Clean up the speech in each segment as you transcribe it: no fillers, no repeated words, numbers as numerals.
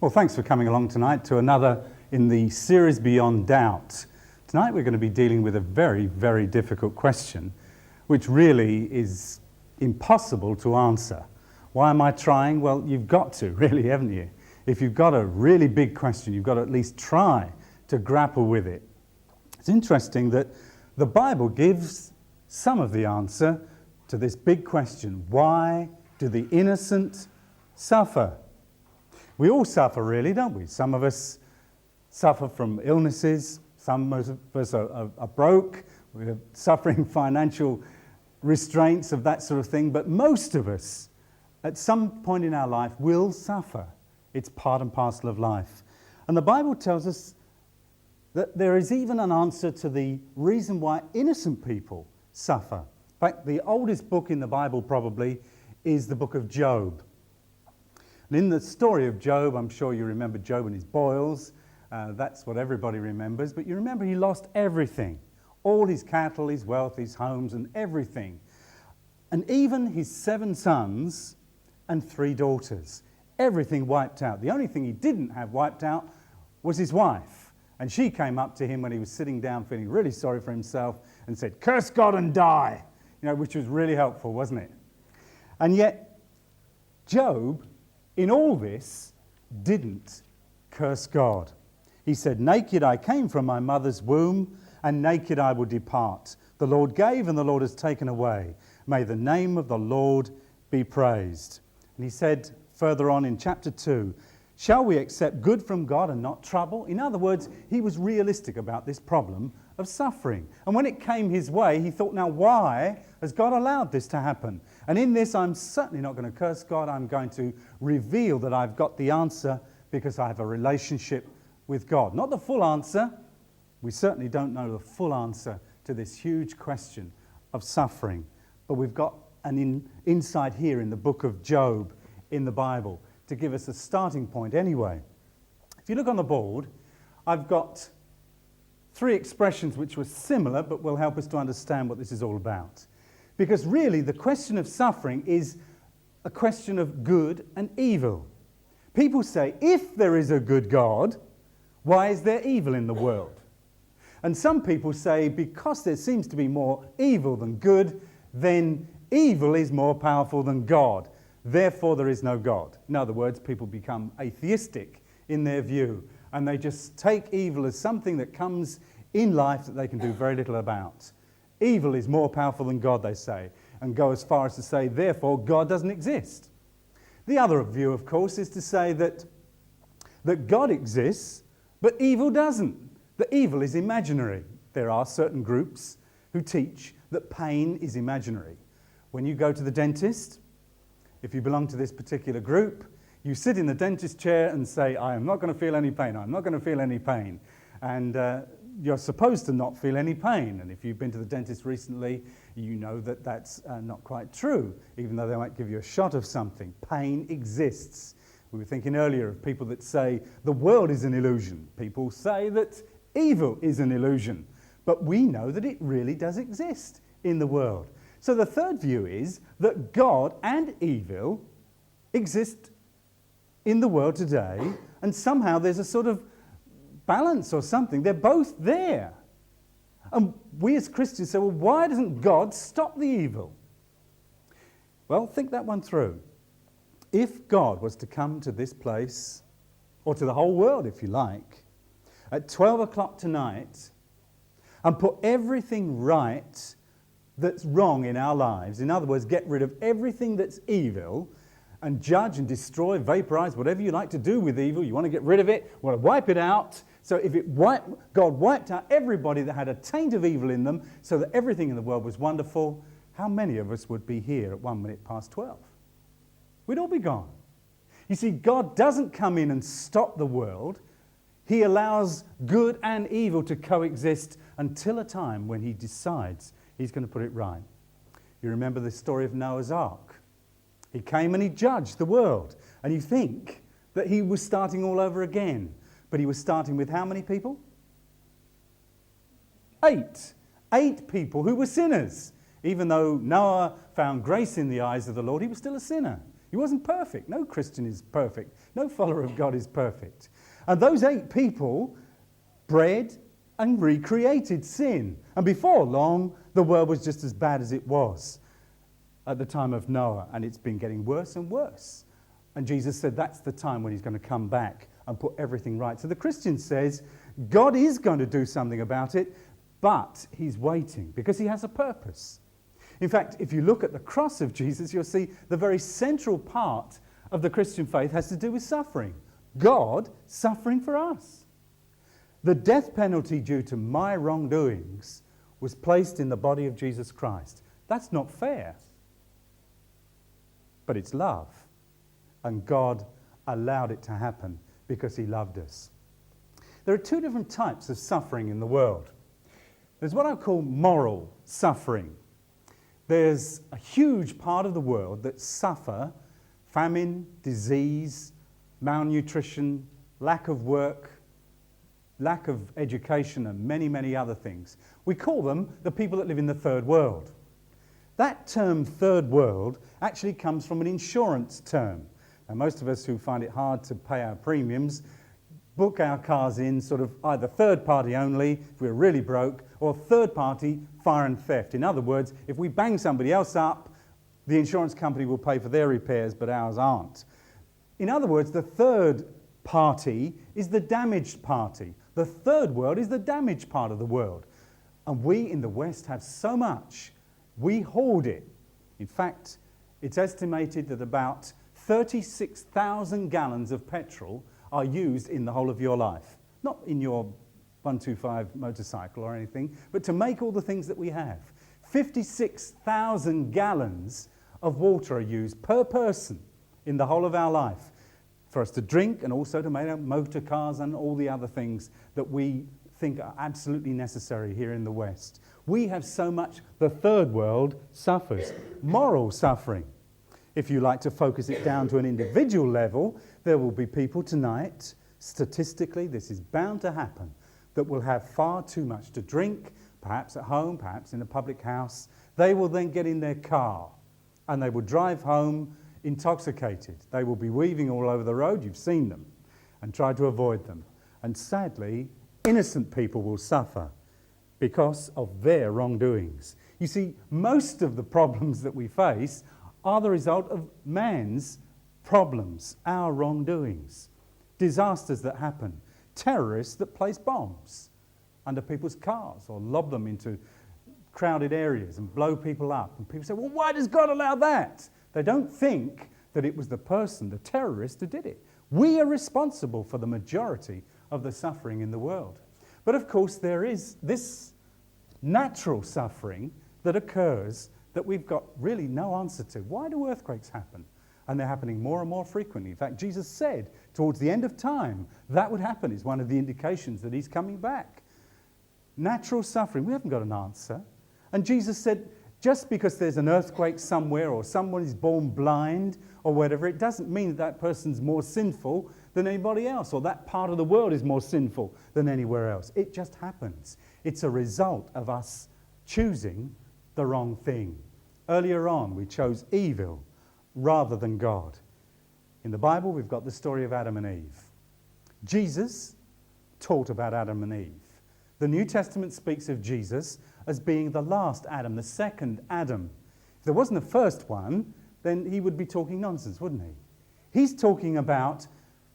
Well, thanks for coming along tonight to another in the series Beyond Doubt. Tonight we're going to be dealing with a very, very difficult question, which really is impossible to answer. Why am I trying? Well, you've got to, really, haven't you? If you've got a really big question, you've got to at least try to grapple with it. It's interesting that the Bible gives some of the answer to this big question. Why do the innocent suffer? We all suffer, really, don't we? Some of us suffer from illnesses. Some of us are broke. We're suffering financial restraints of that sort of thing. But most of us, at some point in our life, will suffer. It's part and parcel of life. And the Bible tells us that there is even an answer to the reason why innocent people suffer. In fact, the oldest book in the Bible probably is the book of Job. And in the story of Job, I'm sure you remember Job and his boils. That's what everybody remembers. But you remember he lost everything. All his cattle, his wealth, his homes and everything. And even his 7 sons and 3 daughters. Everything wiped out. The only thing he didn't have wiped out was his wife. And she came up to him when he was sitting down feeling really sorry for himself and said, "Curse God and die." You know, which was really helpful, wasn't it? And yet, Job, in all this, didn't curse God. He said, "Naked I came from my mother's womb, and naked I will depart. The Lord gave, and the Lord has taken away. May the name of the Lord be praised." And he said further on in chapter 2, "Shall we accept good from God and not trouble?" In other words, he was realistic about this problem of suffering. And when it came his way, he thought, now why has God allowed this to happen? And in this, I'm certainly not going to curse God. I'm going to reveal that I've got the answer because I have a relationship with God. Not the full answer. We certainly don't know the full answer to this huge question of suffering. But we've got an insight here in the book of Job in the Bible to give us a starting point anyway. If you look on the board, I've got 3 expressions which were similar but will help us to understand what this is all about. Because really the question of suffering is a question of good and evil. People say, if there is a good God, why is there evil in the world? And some people say, because there seems to be more evil than good, then evil is more powerful than God. Therefore, there is no God. In other words, people become atheistic in their view, and they just take evil as something that comes in life that they can do very little about. Evil is more powerful than God, they say, and go as far as to say, therefore, God doesn't exist. The other view, of course, is to say that God exists, but evil doesn't. That evil is imaginary. There are certain groups who teach that pain is imaginary. When you go to the dentist, if you belong to this particular group, you sit in the dentist chair and say, I am not going to feel any pain, I'm not going to feel any pain. And you're supposed to not feel any pain. And if you've been to the dentist recently, you know that that's not quite true, even though they might give you a shot of something. Pain exists. We were thinking earlier of people that say the world is an illusion. People say that evil is an illusion. But we know that it really does exist in the world. So the third view is that God and evil exist in the world today, and somehow there's a sort of balance or something. They're both there. And we as Christians say, well, why doesn't God stop the evil? Well, think that one through. If God was to come to this place, or to the whole world if you like, at 12 o'clock tonight, and put everything right that's wrong in our lives, in other words, get rid of everything that's evil, and judge and destroy, vaporize, whatever you like to do with evil, you want to get rid of it, want to wipe it out. So if God wiped out everybody that had a taint of evil in them so that everything in the world was wonderful, how many of us would be here at 1 minute past 12? We'd all be gone. You see, God doesn't come in and stop the world. He allows good and evil to coexist until a time when he decides he's going to put it right. You remember the story of Noah's Ark. He came and he judged the world. And you think that he was starting all over again. But he was starting with how many people? 8. 8 people who were sinners. Even though Noah found grace in the eyes of the Lord, he was still a sinner. He wasn't perfect. No Christian is perfect. No follower of God is perfect. And those 8 people bred and recreated sin. And before long, the world was just as bad as it was at the time of Noah, and it's been getting worse and worse. And Jesus said that's the time when he's going to come back and put everything right. So the Christian says God is going to do something about it, but he's waiting because he has a purpose. In fact, if you look at the cross of Jesus, you'll see the very central part of the Christian faith has to do with suffering. God suffering for us. The death penalty due to my wrongdoings was placed in the body of Jesus Christ. That's not fair, but it's love. And God allowed it to happen because he loved us. There are 2 different types of suffering in the world. There's what I call moral suffering. There's a huge part of the world that suffer famine, disease, malnutrition, lack of work, lack of education, and many, many other things. We call them the people that live in the third world. That term third world actually comes from an insurance term. Now, most of us who find it hard to pay our premiums book our cars in sort of either third party only, if we're really broke, or third party fire and theft. In other words, if we bang somebody else up, the insurance company will pay for their repairs, but ours aren't. In other words, the third party is the damaged party. The third world is the damaged part of the world. And we in the West have so much, we hoard it. In fact, it's estimated that about 36,000 gallons of petrol are used in the whole of your life. Not in your 125 motorcycle or anything, but to make all the things that we have. 56,000 gallons of water are used per person in the whole of our life for us to drink and also to make our motor cars and all the other things that we think are absolutely necessary here in the West. We have so much, the third world suffers. Moral suffering. If you like to focus it down to an individual level, there will be people tonight, statistically this is bound to happen, that will have far too much to drink, perhaps at home, perhaps in a public house. They will then get in their car and they will drive home intoxicated. They will be weaving all over the road, you've seen them, and try to avoid them. And sadly, innocent people will suffer because of their wrongdoings. You see, most of the problems that we face are the result of man's problems, our wrongdoings, disasters that happen, terrorists that place bombs under people's cars or lob them into crowded areas and blow people up. And people say, well, why does God allow that? They don't think that it was the person, the terrorist, who did it. We are responsible for the majority of the suffering in the world. But of course, there is this natural suffering that occurs that we've got really no answer to. Why do earthquakes happen? And they're happening more and more frequently. In fact, Jesus said towards the end of time that would happen is one of the indications that he's coming back. Natural suffering, we haven't got an answer. And Jesus said, just because there's an earthquake somewhere or someone is born blind or whatever, it doesn't mean that that person's more sinful than anybody else or that part of the world is more sinful than anywhere else. It just happens. It's a result of us choosing the wrong thing. Earlier on, we chose evil rather than God. In the Bible, we've got the story of Adam and Eve. Jesus taught about Adam and Eve. The New Testament speaks of Jesus as being the last Adam, the second Adam. If there wasn't a first one, then he would be talking nonsense, wouldn't he? He's talking about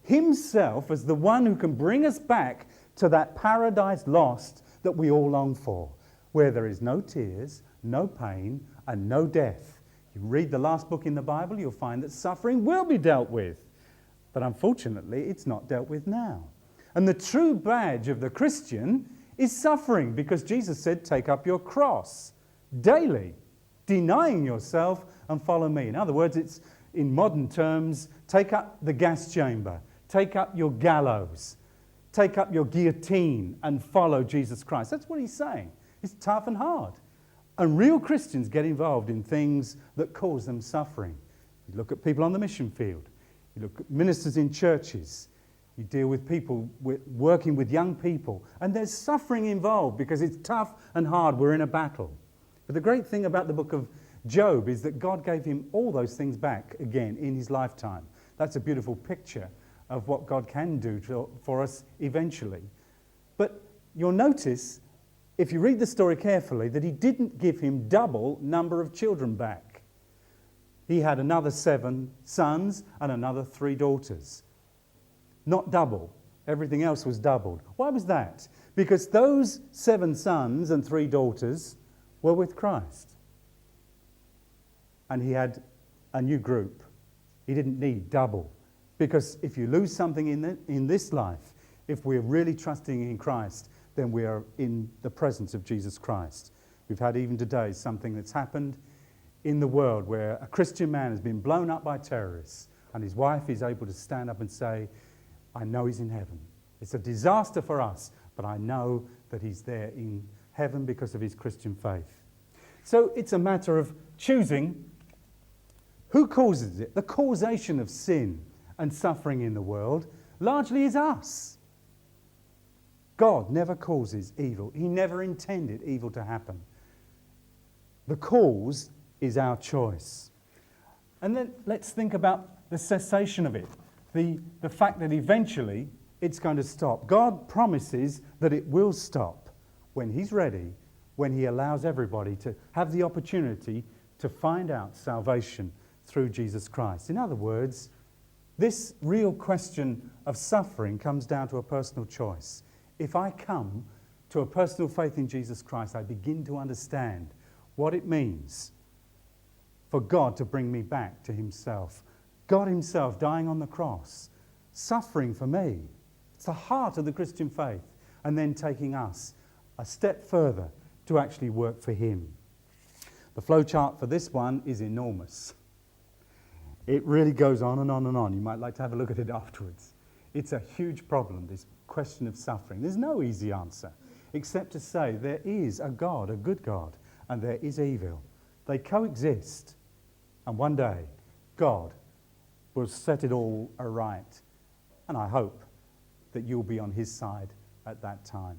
himself as the one who can bring us back to that paradise lost that we all long for, where there is no tears, no pain, and no death. You read the last book in the Bible, you'll find that suffering will be dealt with. But unfortunately, it's not dealt with now. And the true badge of the Christian is suffering, because Jesus said, take up your cross daily, denying yourself and follow me. In other words, it's, in modern terms, take up the gas chamber, take up your gallows, take up your guillotine and follow Jesus Christ. That's what he's saying. It's tough and hard. And real Christians get involved in things that cause them suffering. You look at people on the mission field. You look at ministers in churches. You deal with people working with young people. And there's suffering involved because it's tough and hard. We're in a battle. But the great thing about the book of Job is that God gave him all those things back again in his lifetime. That's a beautiful picture of what God can do for us eventually. But you'll notice, if you read the story carefully, that he didn't give him double number of children back. He had another 7 sons and another 3 daughters. Not double. Everything else was doubled. Why was that? Because those 7 sons and 3 daughters were with Christ. And he had a new group. He didn't need double. Because if you lose something in this life, if we're really trusting in Christ, then we are in the presence of Jesus Christ. We've had even today something that's happened in the world where a Christian man has been blown up by terrorists and his wife is able to stand up and say, I know he's in heaven. It's a disaster for us, but I know that he's there in heaven because of his Christian faith. So it's a matter of choosing who causes it. The causation of sin and suffering in the world largely is us. God never causes evil. He never intended evil to happen. The cause is our choice. And then let's think about the cessation of it. The fact that eventually it's going to stop. God promises that it will stop when he's ready, when he allows everybody to have the opportunity to find out salvation through Jesus Christ. In other words, this real question of suffering comes down to a personal choice. If I come to a personal faith in Jesus Christ, I begin to understand what it means for God to bring me back to himself. God himself dying on the cross, suffering for me. It's the heart of the Christian faith. And then taking us a step further to actually work for him. The flowchart for this one is enormous. It really goes on and on and on. You might like to have a look at it afterwards. It's a huge problem, this question of suffering. There's no easy answer, except to say there is a God, a good God, and there is evil. They coexist. And one day, God will set it all aright. And I hope that you'll be on his side at that time.